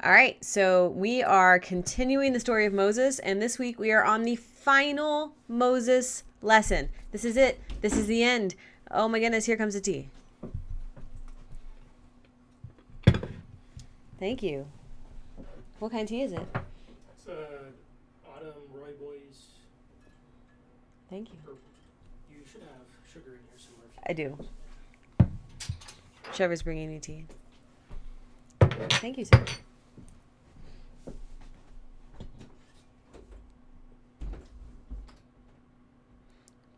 All right, so we are continuing the story of Moses, and this week we are on the final Moses lesson. This is it. This is the end. Oh my goodness, here comes the tea. Thank you. What kind of tea is it? It's Autumn Roy Boys. Thank you. You should have sugar in here somewhere. I do. Trevor's bringing you tea. Thank you, sir.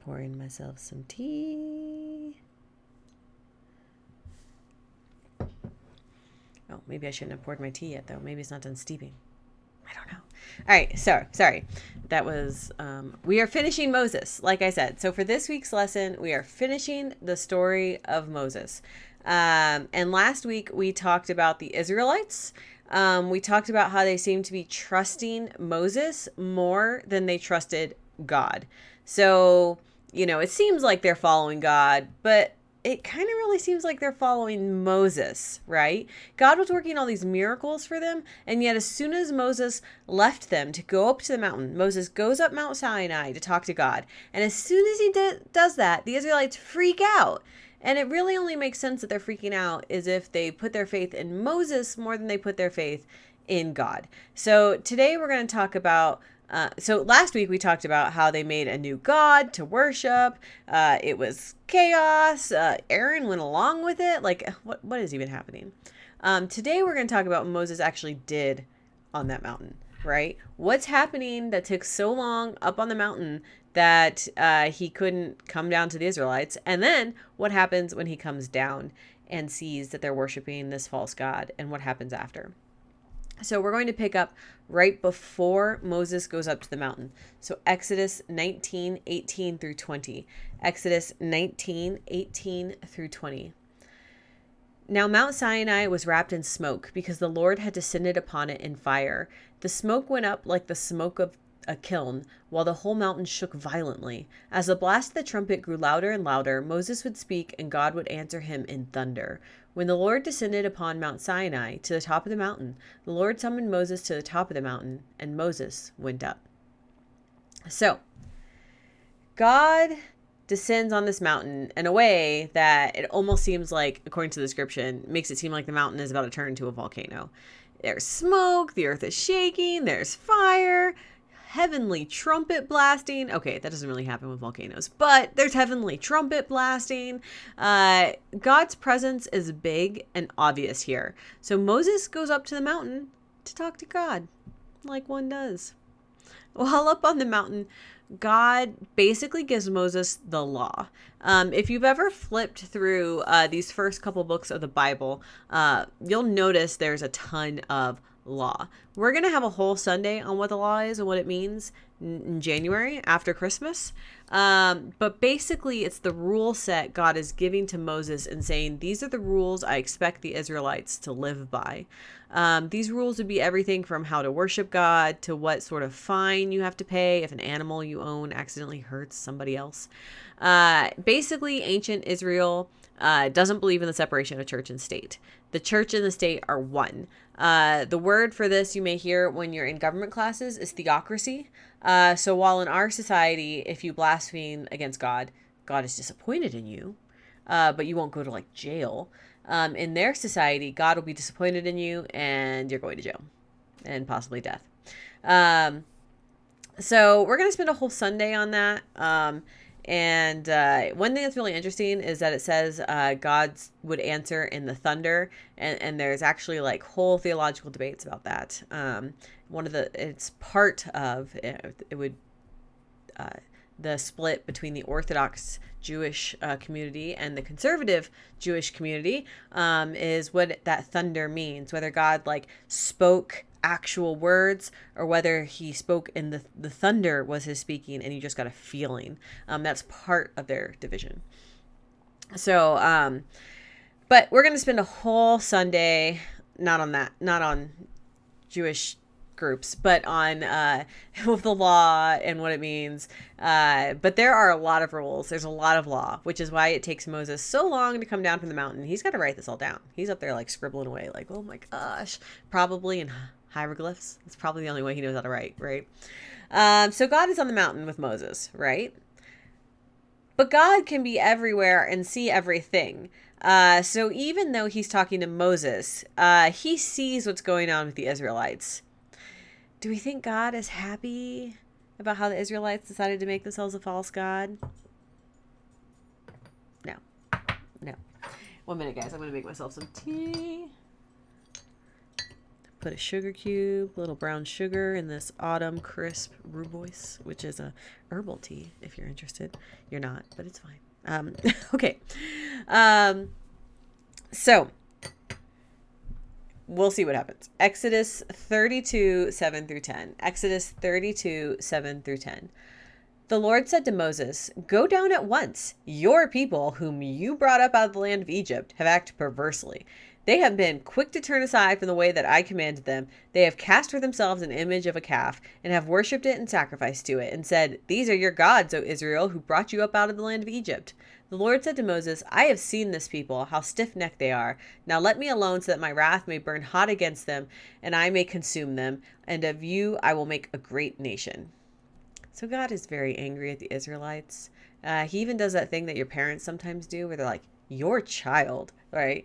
Pouring myself some tea. Oh, maybe I shouldn't have poured my tea yet, though. Maybe it's not done steeping. I don't know. All right, sorry. That was, we are finishing Moses, like I said. So for this week's lesson, we are finishing the story of Moses. And last week we talked about the Israelites. We talked about how they seemed to be trusting Moses more than they trusted God. So, it seems like they're following God, but it kind of really seems like they're following Moses, right? God was working all these miracles for them, and yet as soon as Moses left them to go up to the mountain, Moses goes up Mount Sinai to talk to God. And as soon as he does that, the Israelites freak out. And it really only makes sense that they're freaking out is if they put their faith in Moses more than they put their faith in God. So today we're going to talk about so last week we talked about how they made a new god to worship. It was chaos. Aaron went along with it. Like, what is even happening? Today we're going to talk about what Moses actually did on that mountain, right? What's happening that took so long up on the mountain that he couldn't come down to the Israelites? And then what happens when he comes down and sees that they're worshiping this false god, and what happens after? So we're going to pick up right before Moses goes up to the mountain. So Exodus 19:18 through 20. Exodus 19:18 through 20. Now Mount Sinai was wrapped in smoke because the Lord had descended upon it in fire. The smoke went up like the smoke of a kiln, while the whole mountain shook violently. As the blast of the trumpet grew louder and louder, Moses would speak and God would answer him in thunder. When the Lord descended upon Mount Sinai to the top of the mountain, the Lord summoned Moses to the top of the mountain, and Moses went up. So, God descends on this mountain in a way that it almost seems like, according to the description, makes it seem like the mountain is about to turn into a volcano. There's smoke, the earth is shaking, there's fire, heavenly trumpet blasting. Okay, that doesn't really happen with volcanoes, but there's heavenly trumpet blasting. God's presence is big and obvious here. So Moses goes up to the mountain to talk to God, like one does. While up on the mountain, God basically gives Moses the law. If you've ever flipped through these first couple books of the Bible, you'll notice there's a ton of law. We're going to have a whole Sunday on what the law is and what it means in January after Christmas. But basically, it's the rule set God is giving to Moses and saying, these are the rules I expect the Israelites to live by. These rules would be everything from how to worship God to what sort of fine you have to pay if an animal you own accidentally hurts somebody else. Basically, ancient Israel doesn't believe in the separation of church and state. The church and the state are one. The word for this you may hear when you're in government classes is theocracy. So while in our society, if you blaspheme against God, God is disappointed in you, but you won't go to like jail. In their society, God will be disappointed in you and you're going to jail and possibly death. So we're going to spend a whole Sunday on that. And one thing that's really interesting is that it says God would answer in the thunder, and there's actually like whole theological debates about that. It's part of it would the split between the Orthodox Jewish community and the conservative Jewish community is what that thunder means, whether God like spoke actual words or whether he spoke in the thunder was his speaking and you just got a feeling. That's part of their division. So, but we're going to spend a whole Sunday, not on Jewish groups, but on with the law and what it means. But there are a lot of rules. There's a lot of law, which is why it takes Moses so long to come down from the mountain. He's got to write this all down. He's up there like scribbling away, like, oh my gosh, probably in hieroglyphs. It's probably the only way he knows how to write, right? So God is on the mountain with Moses, right? But God can be everywhere and see everything. So even though he's talking to Moses, he sees what's going on with the Israelites. Do we think God is happy about how the Israelites decided to make themselves a false god? No. No. 1 minute, guys. I'm going to make myself some tea. Put a sugar cube, little brown sugar in this Autumn Crisp Rooibos, which is a herbal tea, if you're interested. You're not, but it's fine. Okay. So we'll see what happens. Exodus 32, 7 through 10. Exodus 32, 7 through 10. The Lord said to Moses, "Go down at once. Your people, whom you brought up out of the land of Egypt, have acted perversely. They have been quick to turn aside from the way that I commanded them. They have cast for themselves an image of a calf, and have worshipped it and sacrificed to it, and said, 'These are your gods, O Israel, who brought you up out of the land of Egypt.' The Lord said to Moses, 'I have seen this people, how stiff-necked they are. Now let me alone, so that my wrath may burn hot against them, and I may consume them, and of you I will make a great nation.'" So God is very angry at the Israelites. He even does that thing that your parents sometimes do, where they're like, "Your child," right?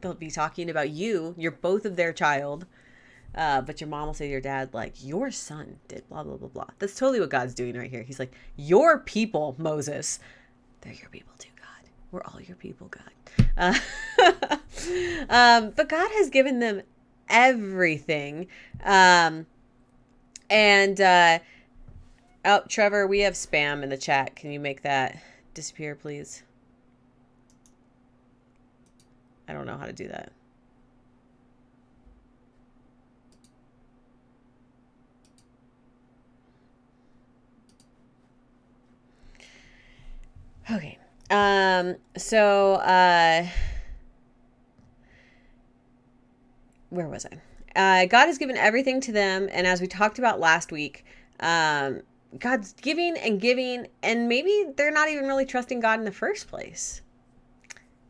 They'll be talking about you. You're both of their child. But your mom will say to your dad, like, "Your son did blah, blah, blah, blah." That's totally what God's doing right here. He's like, "Your people, Moses." They're your people too, God. We're all your people, God. But God has given them everything. Oh, Trevor, we have spam in the chat. Can you make that disappear, please? I don't know how to do that. Okay. Where was I? God has given everything to them, and as we talked about last week, God's giving, and maybe they're not even really trusting God in the first place.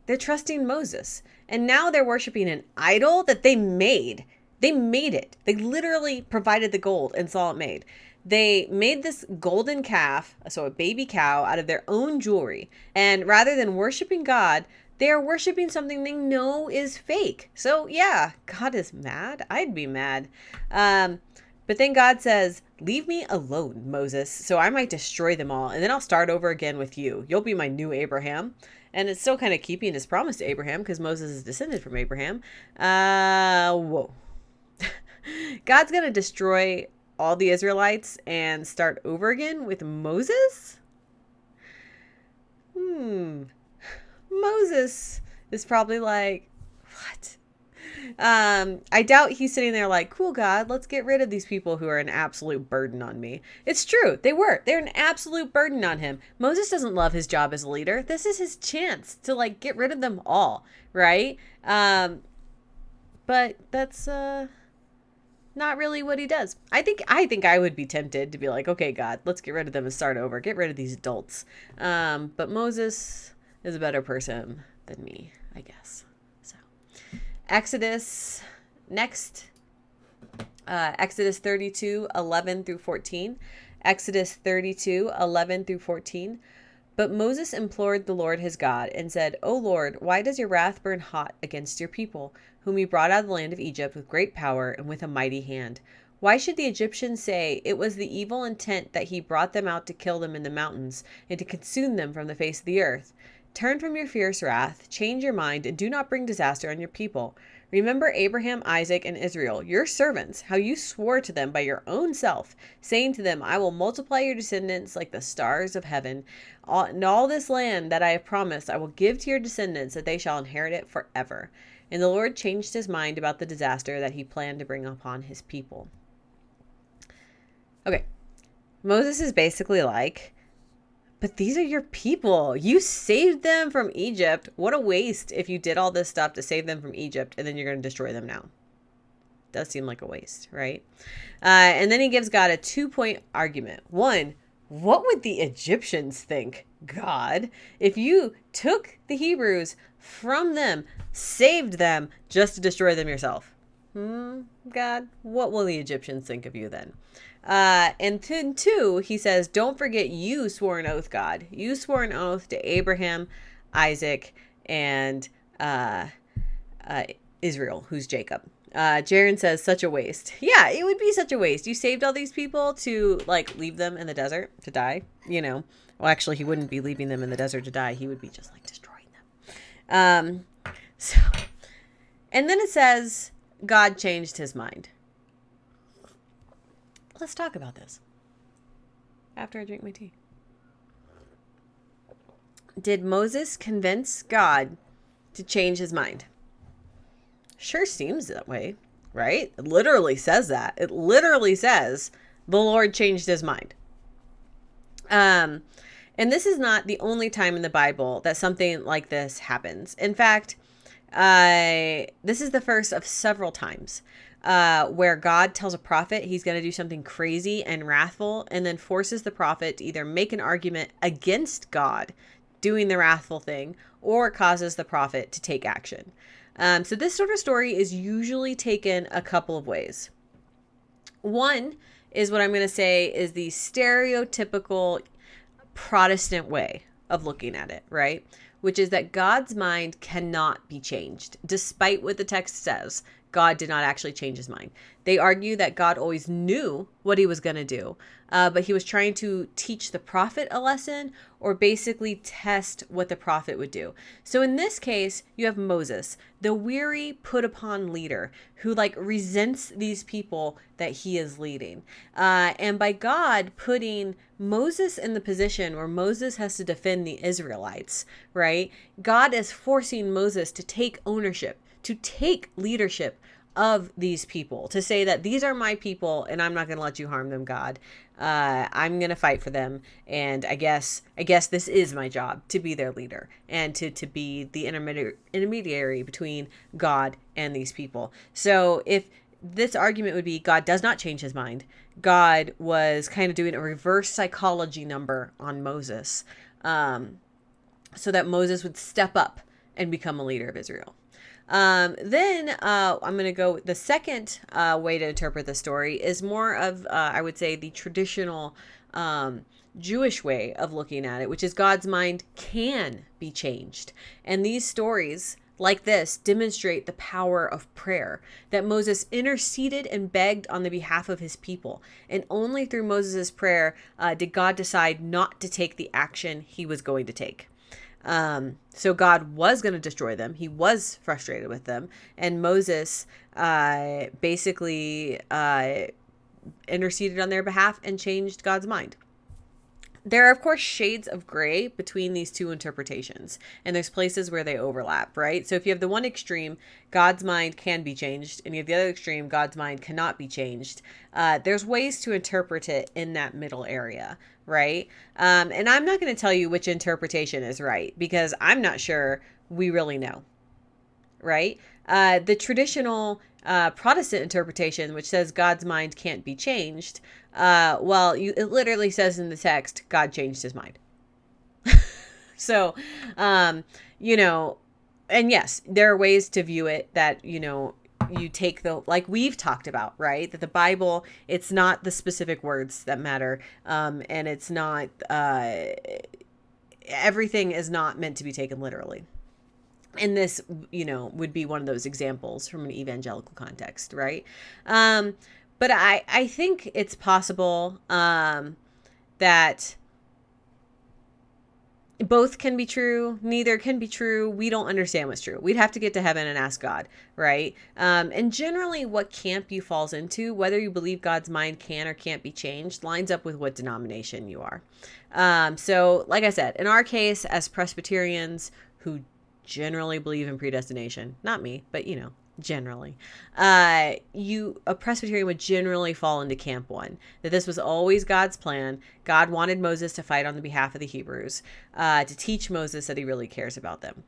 They're trusting Moses, and now they're worshiping an idol that they made. They made it. They literally provided the gold and saw it made. They made this golden calf, so a baby cow, out of their own jewelry. And rather than worshiping God, they are worshiping something they know is fake. So yeah, God is mad. I'd be mad. But then God says, "Leave me alone, Moses, so I might destroy them all, and then I'll start over again with you. You'll be my new Abraham." And it's still kind of keeping his promise to Abraham, because Moses is descended from Abraham. Whoa. God's going to destroy all the Israelites and start over again with Moses? Moses is probably like, what? I doubt he's sitting there like, "Cool, God, let's get rid of these people who are an absolute burden on me." It's true. They're an absolute burden on him. Moses doesn't love his job as a leader. This is his chance to like get rid of them all, right? But that's not really what he does. I think I would be tempted to be like, "Okay, God, let's get rid of them and start over. Get rid of these adults." But Moses is a better person than me, I guess. So Exodus next. Exodus 32, 11 through 14. Exodus 32, 11 through 14. But Moses implored the Lord his God and said, "O Lord, why does your wrath burn hot against your people, whom you brought out of the land of Egypt with great power and with a mighty hand? Why should the Egyptians say it was the evil intent that he brought them out to kill them in the mountains and to consume them from the face of the earth? Turn from your fierce wrath, change your mind, and do not bring disaster on your people. Remember Abraham, Isaac, and Israel, your servants, how you swore to them by your own self, saying to them, 'I will multiply your descendants like the stars of heaven. And all this land that I have promised I will give to your descendants, that they shall inherit it forever.' And the Lord changed his mind about the disaster that he planned to bring upon his people." Okay, Moses is basically like, "But these are your people. You saved them from Egypt. What a waste if you did all this stuff to save them from Egypt, and then you're going to destroy them now." does seem like a waste, right? And then he gives God a 2-point argument. One, what would the Egyptians think, God, if you took the Hebrews from them, saved them, just to destroy them yourself? God, what will the Egyptians think of you then? And then 2, he says, don't forget you swore an oath, God. You swore an oath to Abraham, Isaac, and Israel, who's Jacob. Jaron says, such a waste. Yeah, it would be such a waste. You saved all these people to, like, leave them in the desert to die, you know. Well, actually, he wouldn't be leaving them in the desert to die. He would be just, like, destroying them. And then it says, God changed his mind. Let's talk about this after I drink my tea. Did Moses convince God to change his mind? Sure seems that way, right? It literally says that. It literally says the Lord changed his mind. And this is not the only time in the Bible that something like this happens. In fact, this is the first of several times where God tells a prophet he's going to do something crazy and wrathful, and then forces the prophet to either make an argument against God doing the wrathful thing, or causes the prophet to take action. So this sort of story is usually taken a couple of ways. One is what I'm going to say is the stereotypical Protestant way of looking at it, right? Which is that God's mind cannot be changed. Despite what the text says, God did not actually change his mind. They argue that God always knew what he was going to do, but he was trying to teach the prophet a lesson, or basically test what the prophet would do. So in this case, you have Moses, the weary, put upon leader who resents these people that he is leading. And by God putting Moses in the position where Moses has to defend the Israelites, right? God is forcing Moses to take ownership, to take leadership of these people, to say that these are my people and I'm not going to let you harm them, God. I'm going to fight for them. And I guess this is my job, to be their leader and to be the intermediary between God and these people. So if this argument would be God does not change his mind, God was kind of doing a reverse psychology number on Moses, so that Moses would step up and become a leader of Israel. Then I'm going to go, the second way to interpret the story is more of, I would say, the traditional Jewish way of looking at it, which is God's mind can be changed. And these stories like this demonstrate the power of prayer, that Moses interceded and begged on the behalf of his people. And only through Moses' prayer did God decide not to take the action he was going to take. So God was going to destroy them. He was frustrated with them. And Moses basically interceded on their behalf and changed God's mind. There are, of course, shades of gray between these two interpretations, and there's places where they overlap, right? So if you have the one extreme, God's mind can be changed, and you have the other extreme, God's mind cannot be changed. There's ways to interpret it in that middle area, right? And I'm not going to tell you which interpretation is right, because I'm not sure we really know, right? The traditional Protestant interpretation, which says God's mind can't be changed, it literally says in the text, God changed his mind. So, and yes, there are ways to view it that, you take like we've talked about, right? That the Bible, it's not the specific words that matter. And it's not, everything is not meant to be taken literally. And this, would be one of those examples from an evangelical context, right? But I think it's possible that both can be true. Neither can be true. We don't understand what's true. We'd have to get to heaven and ask God, right? And generally what camp you falls into, whether you believe God's mind can or can't be changed, lines up with what denomination you are. So like I said, in our case, as Presbyterians who generally believe in predestination, not me, but generally, a Presbyterian would generally fall into camp one, that this was always God's plan. God wanted Moses to fight on the behalf of the Hebrews, to teach Moses that he really cares about them.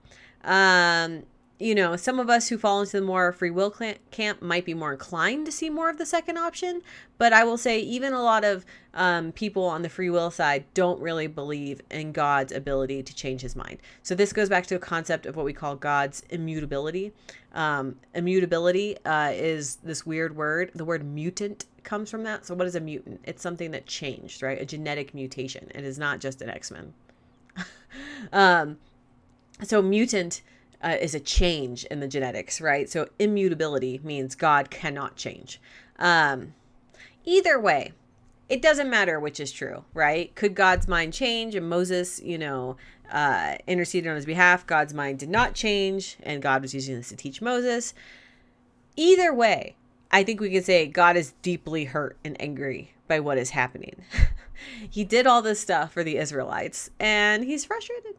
some of us who fall into the more free will camp might be more inclined to see more of the second option. But I will say even a lot of people on the free will side don't really believe in God's ability to change his mind. So this goes back to a concept of what we call God's immutability. Immutability is this weird word. The word mutant comes from that. So what is a mutant? It's something that changed, right? A genetic mutation. It is not just an X-Men. So mutant is a change in the genetics, right? So immutability means God cannot change. Either way, it doesn't matter which is true, right? Could God's mind change? And Moses, interceded on his behalf. God's mind did not change, and God was using this to teach Moses. Either way, I think we could say God is deeply hurt and angry by what is happening. He did all this stuff for the Israelites, and he's frustrated.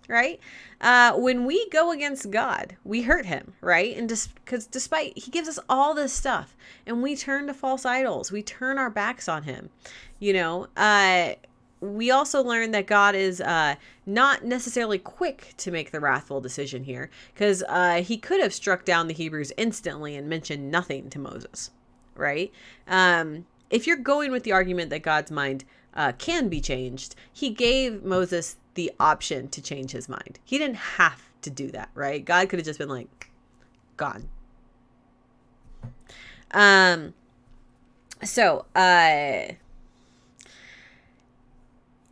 Right? When we go against God, we hurt him, right? And because despite he gives us all this stuff and we turn to false idols, we turn our backs on him, we also learn that God is not necessarily quick to make the wrathful decision here, because he could have struck down the Hebrews instantly and mentioned nothing to Moses, right? If you're going with the argument that God's mind can be changed, he gave Moses the option to change his mind. He didn't have to do that, right? God could have just been like, gone.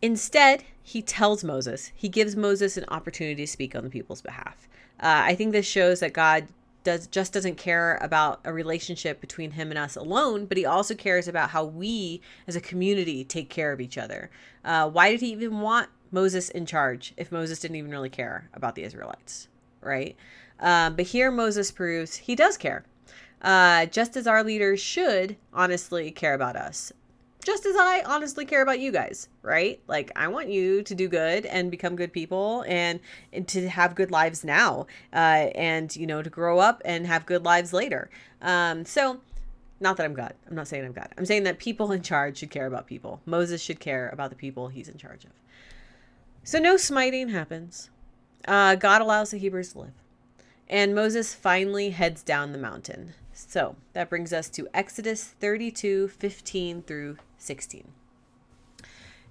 Instead, he tells Moses, he gives Moses an opportunity to speak on the people's behalf. I think this shows that God doesn't care about a relationship between him and us alone, but he also cares about how we as a community take care of each other. Why did he even want Moses in charge if Moses didn't even really care about the Israelites, right? But here Moses proves he does care, just as our leaders should honestly care about us. Just as I honestly care about you guys, right? Like, I want you to do good and become good people and to have good lives now, and, to grow up and have good lives later. So not that I'm God. I'm not saying I'm God. I'm saying that people in charge should care about people. Moses should care about the people he's in charge of. So no smiting happens. God allows the Hebrews to live. And Moses finally heads down the mountain. So that brings us to Exodus 32:15 through 16.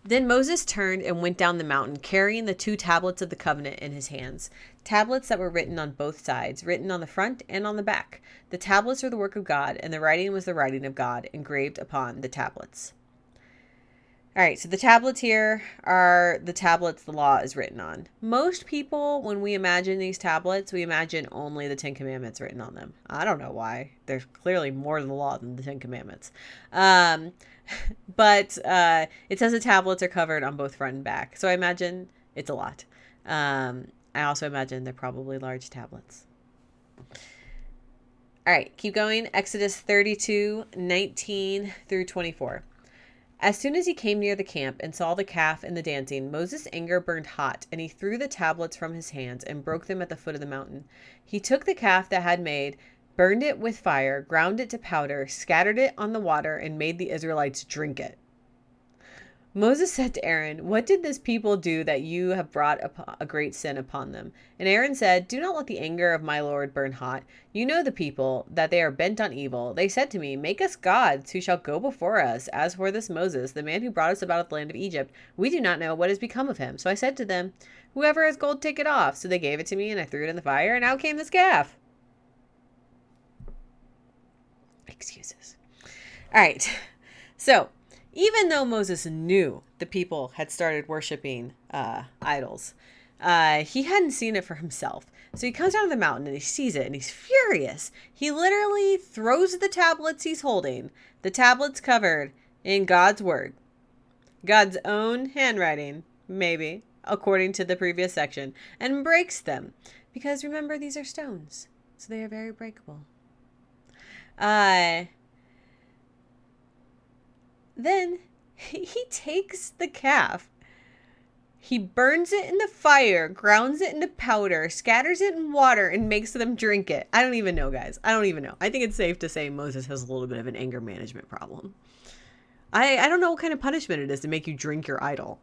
Then Moses turned and went down the mountain, carrying the 2 tablets of the covenant in his hands, tablets that were written on both sides, written on the front and on the back. The tablets were the work of God, and the writing was the writing of God, engraved upon the tablets. All right, so the tablets here are the tablets the law is written on. Most people, when we imagine these tablets, we imagine only the 10 Commandments written on them. I don't know why. There's clearly more than the law than the 10 Commandments. But it says the tablets are covered on both front and back. So I imagine it's a lot. I also imagine they're probably large tablets. All right, keep going. Exodus 32:19 through 24. As soon as he came near the camp and saw the calf and the dancing, Moses' anger burned hot, and he threw the tablets from his hands and broke them at the foot of the mountain. He took the calf that had made, burned it with fire, ground it to powder, scattered it on the water, and made the Israelites drink it. Moses said to Aaron, "What did this people do that you have brought a great sin upon them?" And Aaron said, "Do not let the anger of my Lord burn hot. You know the people, that they are bent on evil. They said to me, 'Make us gods who shall go before us.' As for this Moses, the man who brought us out of the land of Egypt, we do not know what has become of him. So I said to them, 'Whoever has gold, take it off.' So they gave it to me, and I threw it in the fire, and out came this calf." Excuses. All right. So even though Moses knew the people had started worshiping idols, he hadn't seen it for himself. So he comes down to the mountain and he sees it and he's furious. He literally throws the tablets he's holding, the tablets covered in God's word, God's own handwriting, maybe, according to the previous section, and breaks them. Because remember, these are stones, so they are very breakable. Then he takes the calf, he burns it in the fire, grounds it into powder, scatters it in water, and makes them drink it. I don't even know, guys. I don't even know. I think it's safe to say Moses has a little bit of an anger management problem. I don't know what kind of punishment it is to make you drink your idol.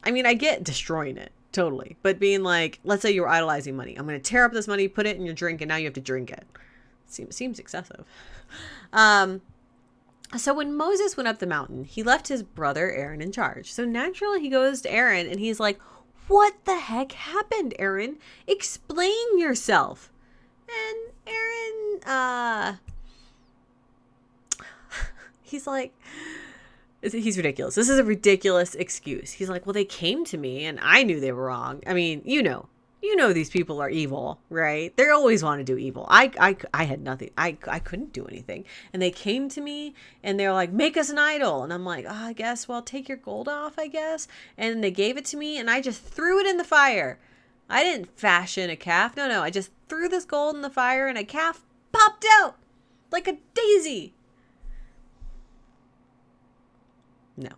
I mean, I get destroying it. totally. But being like, let's say you were idolizing money. I'm going to tear up this money, put it in your drink, and now you have to drink it. Seems excessive. So when Moses went up the mountain, he left his brother Aaron in charge. So naturally he goes to Aaron and he's like, what the heck happened, Aaron? Explain yourself. And Aaron, he's like, he's ridiculous. This is a ridiculous excuse. He's like, well, they came to me and I knew they were wrong. I mean, you know these people are evil, right? They always want to do evil. I had nothing. I couldn't do anything. And they came to me and they're like, make us an idol. And I'm like, oh, I guess, well, take your gold off, I guess. And they gave it to me and I just threw it in the fire. I didn't fashion a calf. No, I just threw this gold in the fire and a calf popped out like a daisy. No.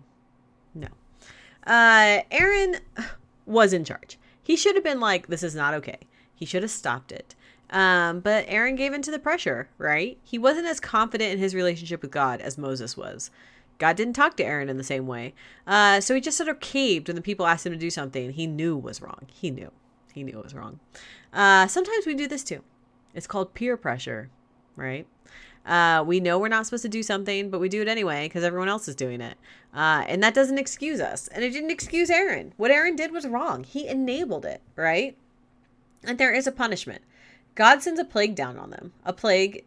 Aaron was in charge. He should have been like, this is not okay. He should have stopped it. But Aaron gave in to the pressure, right? He wasn't as confident in his relationship with God as Moses was. God didn't talk to Aaron in the same way. So he just sort of caved when the people asked him to do something he knew was wrong. He knew it was wrong. Sometimes we do this too. It's called peer pressure, right? We know we're not supposed to do something, but we do it anyway because everyone else is doing it. And that doesn't excuse us. And it didn't excuse Aaron. What Aaron did was wrong. He enabled it, right? And there is a punishment. God sends a plague down on them. A plague.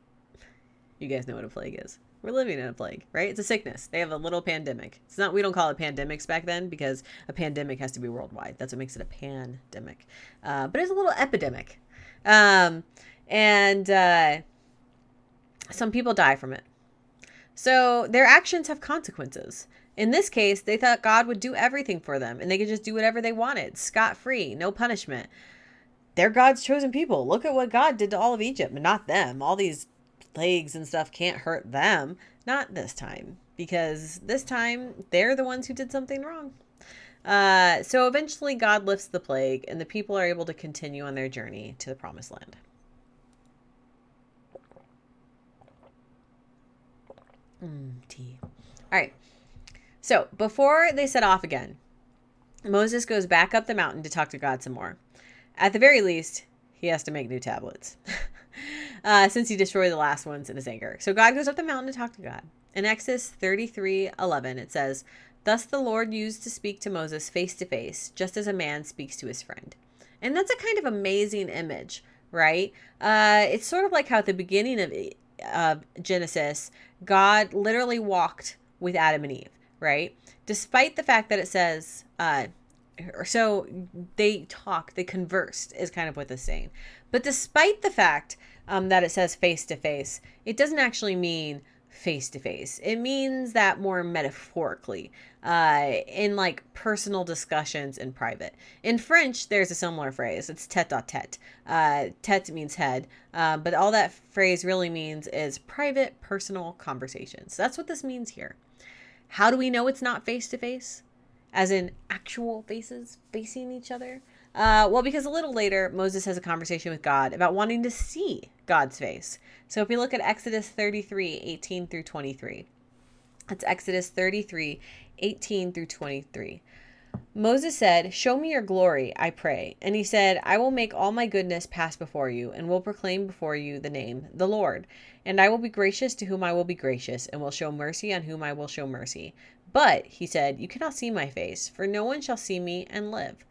You guys know what a plague is. We're living in a plague, right? It's a sickness. They have a little pandemic. We don't call it pandemics back then because a pandemic has to be worldwide. That's what makes it a pandemic. But it's a little epidemic. Some people die from it. So their actions have consequences. In this case, they thought God would do everything for them and they could just do whatever they wanted, scot-free, no punishment. They're God's chosen people. Look at what God did to all of Egypt, but not them. All these plagues and stuff can't hurt them. Not this time, because this time they're the ones who did something wrong. So eventually God lifts the plague and the people are able to continue on their journey to the promised land. Tea. All right. So before they set off again, Moses goes back up the mountain to talk to God some more. At the very least, he has to make new tablets since he destroyed the last ones in his anger. So God goes up the mountain to talk to God. In Exodus 33:11, it says, "Thus the Lord used to speak to Moses face to face, just as a man speaks to his friend." And that's a kind of amazing image, right? It's sort of like how at the beginning of Genesis, God literally walked with Adam and Eve, right? Despite the fact that it says, so they talked, they conversed is kind of what it's saying. But despite the fact that it says face to face, it doesn't actually mean face to face. It means that more metaphorically, in like personal discussions in private. In French, there's a similar phrase. It's tête-à-tête. Tête means head, but all that phrase really means is private, personal conversations. That's what this means here. How do we know it's not face to face? As in actual faces facing each other? Well, because a little later, Moses has a conversation with God about wanting to see God's face. So if we look at Exodus 33:18 through 23, that's Exodus 33:18 through 23. Moses said, "Show me your glory, I pray." And he said, "I will make all my goodness pass before you and will proclaim before you the name, the Lord. And I will be gracious to whom I will be gracious and will show mercy on whom I will show mercy. But," he said, "you cannot see my face, for no one shall see me and live."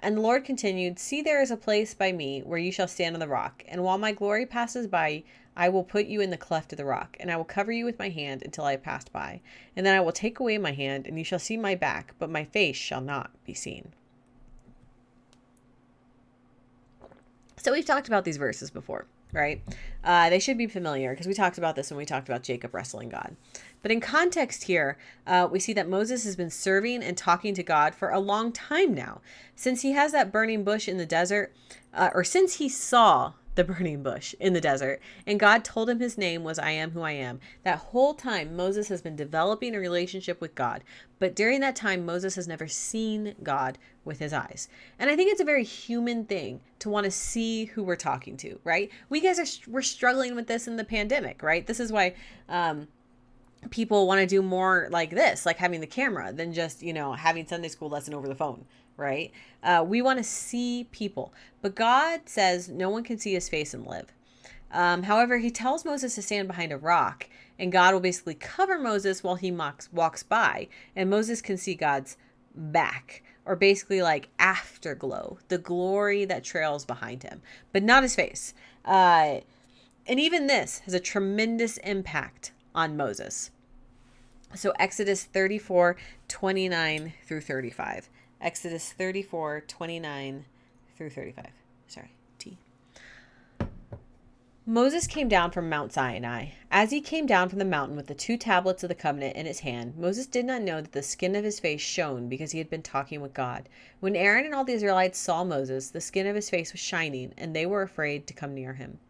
And the Lord continued, "See, there is a place by me where you shall stand on the rock. And while my glory passes by, I will put you in the cleft of the rock, and I will cover you with my hand until I have passed by. And then I will take away my hand, and you shall see my back, but my face shall not be seen." So we've talked about these verses before, right? They should be familiar because we talked about this when we talked about Jacob wrestling God. But in context here, we see that Moses has been serving and talking to God for a long time now. Since he has that burning bush in the desert, or since he saw the burning bush in the desert, and God told him his name was I am who I am. That whole time, Moses has been developing a relationship with God. But during that time, Moses has never seen God with his eyes. And I think it's a very human thing to want to see who we're talking to, right? We're struggling with this in the pandemic, right? This is why people want to do more like this, like having the camera, than just, having Sunday school lesson over the phone, right? We want to see people. But God says no one can see his face and live. However, he tells Moses to stand behind a rock, and God will basically cover Moses while he walks by, and Moses can see God's back, or basically like afterglow, the glory that trails behind him, but not his face. And even this has a tremendous impact on Moses. So Exodus 34:29 through 35. Exodus 34:29 through 35. Sorry, T. Moses came down from Mount Sinai. As he came down from the mountain with the 2 tablets of the covenant in his hand, Moses did not know that the skin of his face shone because he had been talking with God. When Aaron and all the Israelites saw Moses, the skin of his face was shining, and they were afraid to come near him.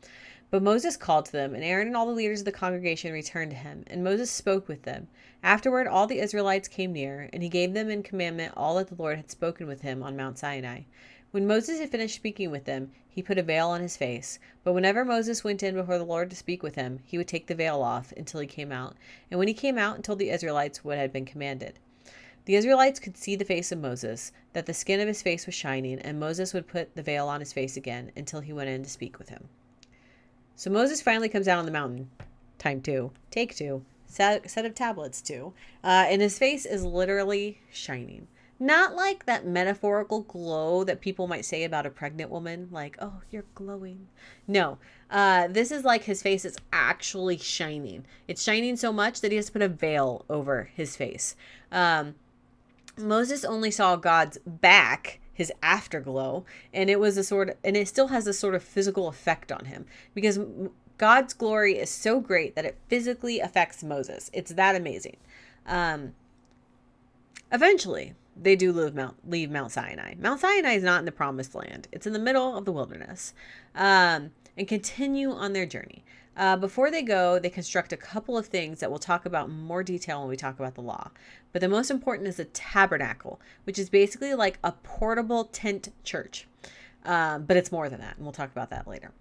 But Moses called to them, and Aaron and all the leaders of the congregation returned to him, and Moses spoke with them. Afterward, all the Israelites came near, and he gave them in commandment all that the Lord had spoken with him on Mount Sinai. When Moses had finished speaking with them, he put a veil on his face. But whenever Moses went in before the Lord to speak with him, he would take the veil off until he came out. And when he came out and told the Israelites what had been commanded. The Israelites could see the face of Moses, that the skin of his face was shining, and Moses would put the veil on his face again until he went in to speak with him. So Moses finally comes down on the mountain. Time 2. Take 2. Set of tablets 2. And his face is literally shining. Not like that metaphorical glow that people might say about a pregnant woman. Like, oh, you're glowing. No. This is like his face is actually shining. It's shining so much that he has to put a veil over his face. Moses only saw God's back, his afterglow, and it still has a sort of physical effect on him because God's glory is so great that it physically affects Moses. It's that amazing. Eventually, they do leave Mount Sinai. Mount Sinai is not in the promised land. It's in the middle of the wilderness, and continue on their journey. Before they go, they construct a couple of things that we'll talk about in more detail when we talk about the law. But the most important is the tabernacle, which is basically like a portable tent church. But it's more than that, and we'll talk about that later.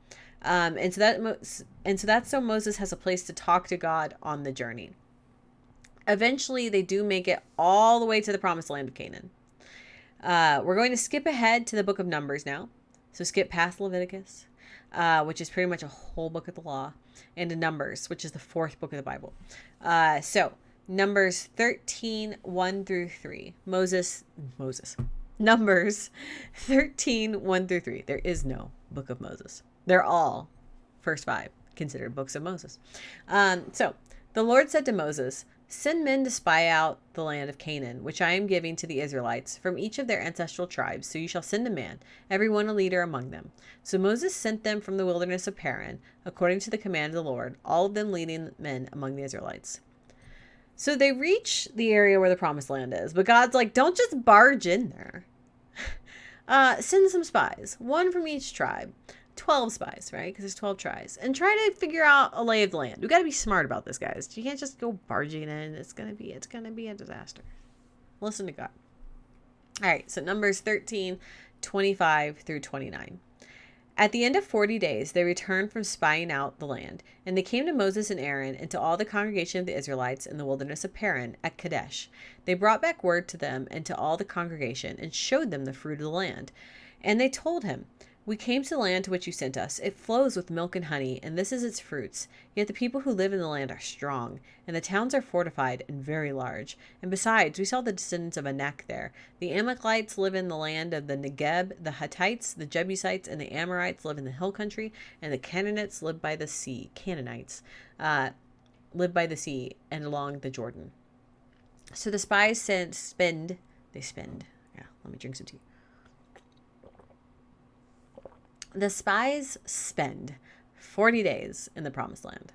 And so that's so Moses has a place to talk to God on the journey. Eventually, they do make it all the way to the promised land of Canaan. We're going to skip ahead to the book of Numbers now. So skip past Leviticus, which is pretty much a whole book of the law, and to Numbers, which is the 4th book of the Bible. So Numbers 13, 1 through 3. Numbers 13, 1 through 3. There is no book of Moses. They're all first 5 considered books of Moses. So the Lord said to Moses, "Send men to spy out the land of Canaan, which I am giving to the Israelites, from each of their ancestral tribes. So you shall send a man, every one a leader among them." So Moses sent them from the wilderness of Paran, according to the command of the Lord, all of them leading men among the Israelites. So they reach the area where the promised land is, but God's like, don't just barge in there. Send some spies, one from each tribe. 12 spies, right? Because there's 12 tribes. And try to figure out a lay of the land. We got to be smart about this, guys. You can't just go barging in. It's gonna be a disaster. Listen to God. All right, so Numbers 13, 25 through 29. At the end of 40 days, they returned from spying out the land, and they came to Moses and Aaron and to all the congregation of the Israelites in the wilderness of Paran at Kadesh. They brought back word to them and to all the congregation and showed them the fruit of the land. And they told him, "We came to the land to which you sent us. It flows with milk and honey, and this is its fruits. Yet the people who live in the land are strong, and the towns are fortified and very large. And besides, we saw the descendants of Anak there. The Amalekites live in the land of the Negeb, the Hittites, the Jebusites, and the Amorites live in the hill country, and the Canaanites live by the sea. Live by the sea and along the Jordan." So the spies spend. Yeah, let me drink some tea. The spies spend 40 days in the promised land.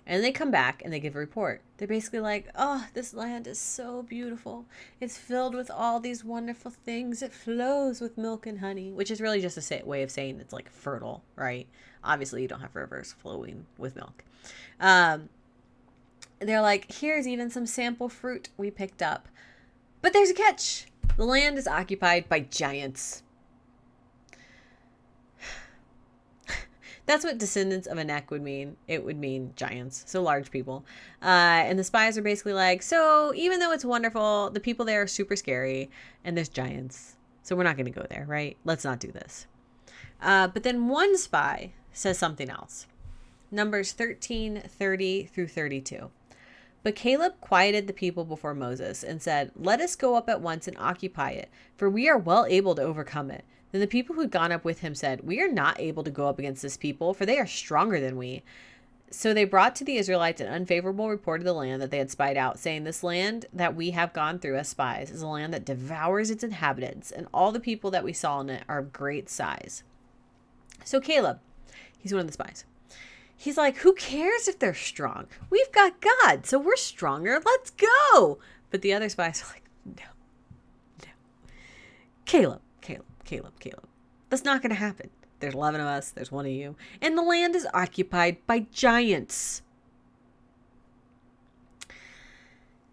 And they come back and they give a report. They're basically like, "Oh, this land is so beautiful. It's filled with all these wonderful things. It flows with milk and honey," which is really just a way of saying it's like fertile, right? Obviously, you don't have rivers flowing with milk. They're like, "Here's even some sample fruit we picked up. But there's a catch. The land is occupied by giants." That's what descendants of Anak would mean. It would mean giants, so large people. And the spies are basically like, so even though it's wonderful, the people there are super scary, and there's giants. So we're not going to go there, right? Let's not do this. But then one spy says something else. Numbers 13:30 through 32. But Caleb quieted the people before Moses and said, "Let us go up at once and occupy it, for we are well able to overcome it." Then the people who'd gone up with him said, "We are not able to go up against this people, for they are stronger than we." So they brought to the Israelites an unfavorable report of the land that they had spied out, saying, "This land that we have gone through as spies is a land that devours its inhabitants, and all the people that we saw in it are of great size." So Caleb, he's one of the spies. He's like, who cares if they're strong? We've got God, so we're stronger. Let's go. But the other spies are like, no. Caleb. That's not going to happen. There's 11 of us. There's one of you. And the land is occupied by giants.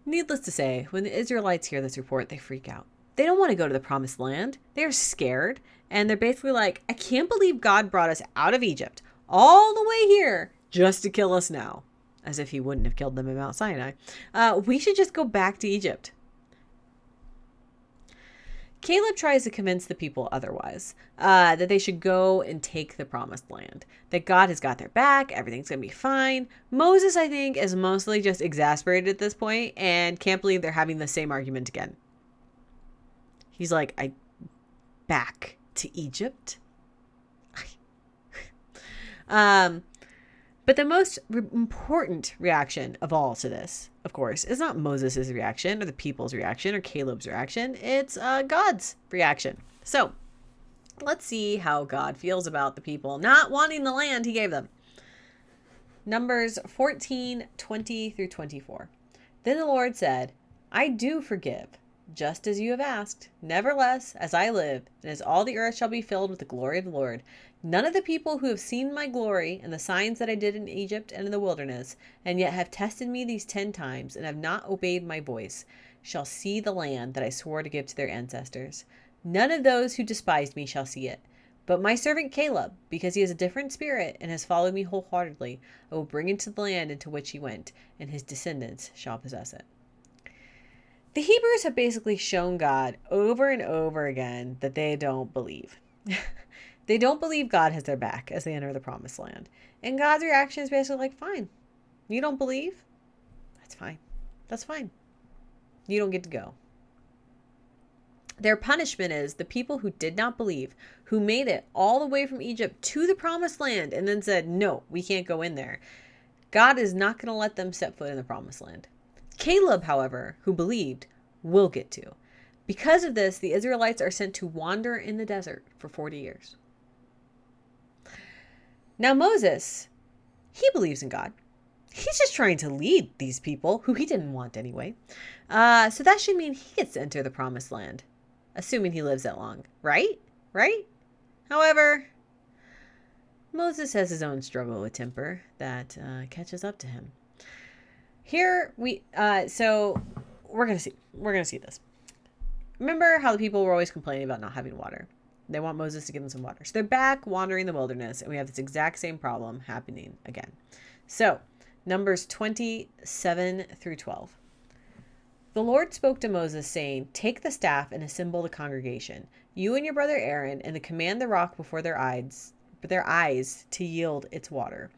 Needless to say, when the Israelites hear this report, they freak out. They don't want to go to the promised land. They're scared. And they're basically like, I can't believe God brought us out of Egypt all the way here just to kill us now. As if he wouldn't have killed them in Mount Sinai. We should just go back to Egypt. Caleb tries to convince the people otherwise, that they should go and take the promised land, that God has got their back, everything's going to be fine. Moses, I think, is mostly just exasperated at this point and can't believe they're having the same argument again. He's like, back to Egypt? But the most important reaction of all to this, of course, is not Moses' reaction or the people's reaction or Caleb's reaction. It's God's reaction. So let's see how God feels about the people not wanting the land he gave them. Numbers 14:20 through 24. Then the Lord said, I do forgive, just as you have asked. Nevertheless, as I live, and as all the earth shall be filled with the glory of the Lord, none of the people who have seen my glory and the signs that I did in Egypt and in the wilderness, and yet have tested me these 10 times and have not obeyed my voice, shall see the land that I swore to give to their ancestors. None of those who despised me shall see it. But my servant Caleb, because he has a different spirit and has followed me wholeheartedly, I will bring into the land into which he went, and his descendants shall possess it. The Hebrews have basically shown God over and over again that they don't believe. They don't believe God has their back as they enter the promised land. And God's reaction is basically like, fine. You don't believe? That's fine. That's fine. You don't get to go. Their punishment is the people who did not believe, who made it all the way from Egypt to the promised land and then said, no, we can't go in there. God is not going to let them set foot in the promised land. Caleb, however, who believed, will get to. Because of this, the Israelites are sent to wander in the desert for 40 years. Now Moses, he believes in God. He's just trying to lead these people, who he didn't want anyway. So that should mean he gets to enter the promised land, assuming he lives that long, right? Right? However, Moses has his own struggle with temper that catches up to him. Here so we're gonna see this. Remember how the people were always complaining about not having water? They want Moses to give them some water. So they're back wandering the wilderness, and we have this exact same problem happening again. So, Numbers 27 through 12. The Lord spoke to Moses, saying, take the staff and assemble the congregation, you and your brother Aaron, and command the rock before their eyes to yield its water.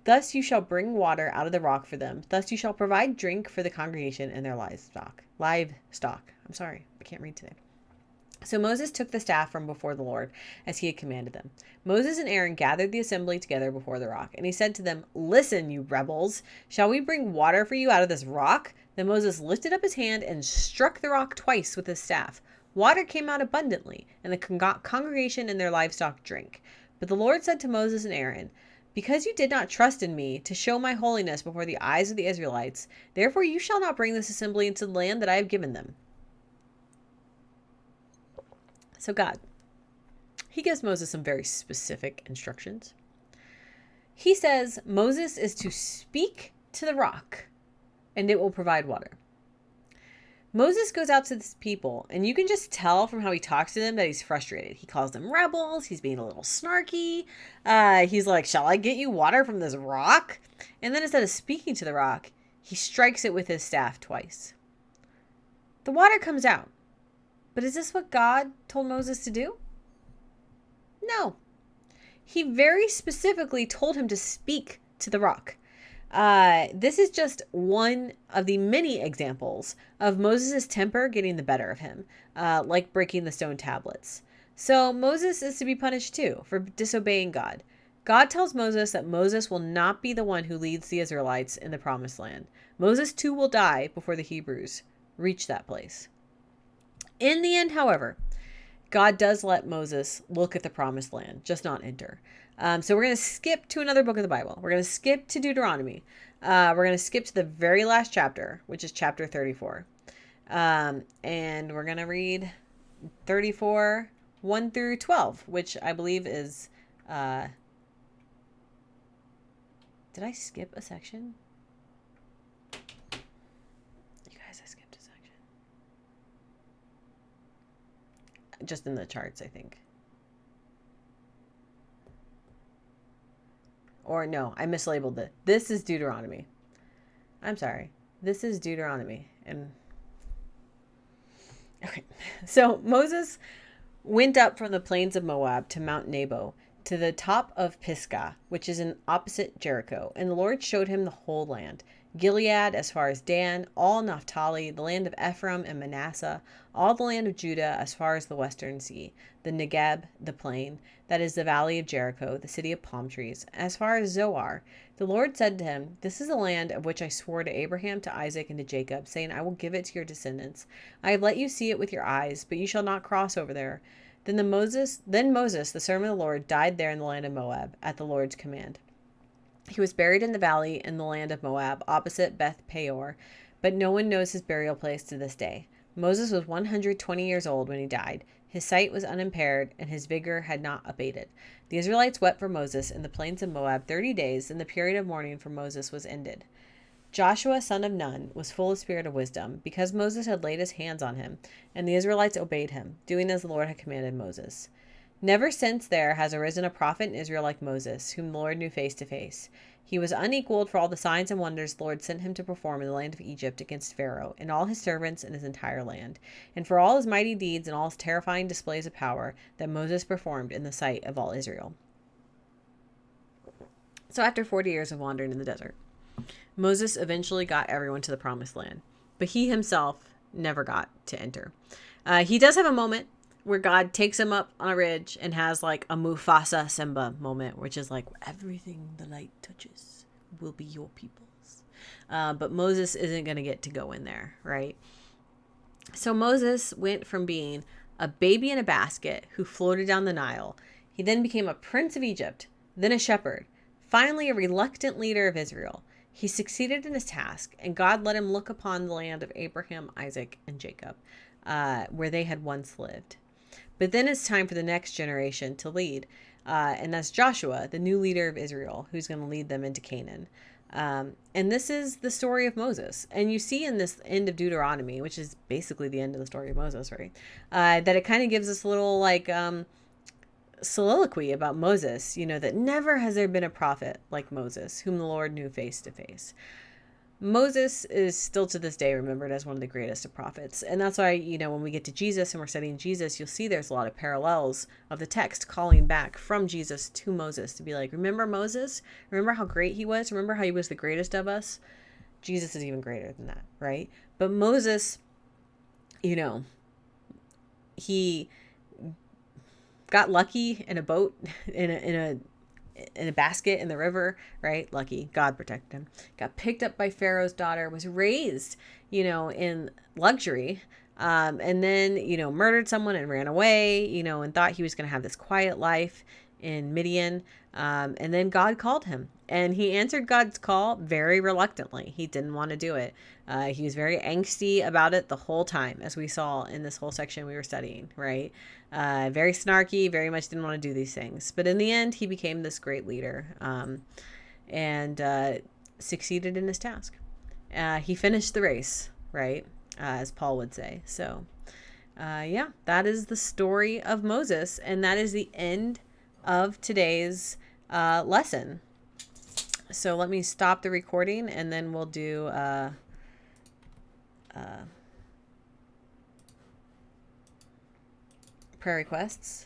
Thus you shall bring water out of the rock for them. Thus you shall provide drink for the congregation and their livestock. I'm sorry, I can't read today. So Moses took the staff from before the Lord, as he had commanded them. Moses and Aaron gathered the assembly together before the rock, and he said to them, listen, you rebels, shall we bring water for you out of this rock? Then Moses lifted up his hand and struck the rock twice with his staff. Water came out abundantly, and the congregation and their livestock drank. But the Lord said to Moses and Aaron, because you did not trust in me to show my holiness before the eyes of the Israelites, therefore you shall not bring this assembly into the land that I have given them. So God, he gives Moses some very specific instructions. He says Moses is to speak to the rock and it will provide water. Moses goes out to this people, and you can just tell from how he talks to them that he's frustrated. He calls them rebels. He's being a little snarky. He's like, shall I get you water from this rock? And then instead of speaking to the rock, he strikes it with his staff twice. The water comes out. But is this what God told Moses to do? No. He very specifically told him to speak to the rock. This is just one of the many examples of Moses' temper getting the better of him, like breaking the stone tablets. So Moses is to be punished too for disobeying God. God tells Moses that Moses will not be the one who leads the Israelites in the promised land. Moses too will die before the Hebrews reach that place. In the end, however, God does let Moses look at the promised land, just not enter. So we're going to skip to another book of the Bible. We're going to skip to Deuteronomy. We're going to skip to the very last chapter, which is chapter 34. And we're going to read 34, 1 through 12, which I believe is... did I skip a section? You guys, I skipped a section. Just in the charts, I think. Or no, I mislabeled it. This is Deuteronomy. I'm sorry. This is Deuteronomy. And okay. So Moses went up from the plains of Moab to Mount Nebo, to the top of Pisgah, which is in opposite Jericho. And the Lord showed him the whole land, Gilead as far as Dan, all Naphtali, the land of Ephraim and Manasseh, all the land of Judah as far as the western sea, the Negeb, the plain, that is the valley of Jericho, the city of palm trees, as far as Zoar. The Lord said to him, "This is the land of which I swore to Abraham, to Isaac, and to Jacob, saying, I will give it to your descendants. I have let you see it with your eyes, but you shall not cross over there." Then Moses, the servant of the Lord, died there in the land of Moab, at the Lord's command. He was buried in the valley in the land of Moab, opposite Beth Peor, but no one knows his burial place to this day. Moses was 120 years old when he died. His sight was unimpaired, and his vigor had not abated. The Israelites wept for Moses in the plains of Moab 30 days, and the period of mourning for Moses was ended. Joshua, son of Nun, was full of spirit of wisdom, because Moses had laid his hands on him, and the Israelites obeyed him, doing as the Lord had commanded Moses. Never since there has arisen a prophet in Israel like Moses, whom the Lord knew face to face. He was unequaled for all the signs and wonders the Lord sent him to perform in the land of Egypt against Pharaoh, and all his servants and his entire land, and for all his mighty deeds and all his terrifying displays of power that Moses performed in the sight of all Israel. So after 40 years of wandering in the desert, Moses eventually got everyone to the promised land, but he himself never got to enter. He does have a moment where God takes him up on a ridge and has like a Mufasa Simba moment, which is like, everything the light touches will be your people's. But Moses isn't going to get to go in there, right? So Moses went from being a baby in a basket who floated down the Nile. He then became a prince of Egypt, then a shepherd, finally a reluctant leader of Israel. He succeeded in his task, and God let him look upon the land of Abraham, Isaac, and Jacob, where they had once lived. But then it's time for the next generation to lead, and that's Joshua, the new leader of Israel, who's going to lead them into Canaan. And this is the story of Moses. And you see in this end of Deuteronomy, which is basically the end of the story of Moses, right? That it kind of gives us a little like soliloquy about Moses, that never has there been a prophet like Moses, whom the Lord knew face to face. Moses is still to this day remembered as one of the greatest of prophets. And that's why, when we get to Jesus and we're studying Jesus, you'll see there's a lot of parallels of the text calling back from Jesus to Moses to be like, remember Moses? Remember how great he was? Remember how he was the greatest of us? Jesus is even greater than that, right? But Moses, he got lucky in a boat, in a basket in the river, right? Lucky. God protected him. Got picked up by Pharaoh's daughter, was raised, in luxury, and then, murdered someone and ran away, and thought he was going to have this quiet life in Midian. And then God called him, and he answered God's call very reluctantly. He didn't want to do it. He was very angsty about it the whole time, as we saw in this whole section we were studying, right? Very snarky, very much didn't want to do these things. But in the end, he became this great leader, and succeeded in his task. He finished the race, right? As Paul would say. So, that is the story of Moses, and that is the end of today's lesson. So let me stop the recording, and then we'll do prayer requests.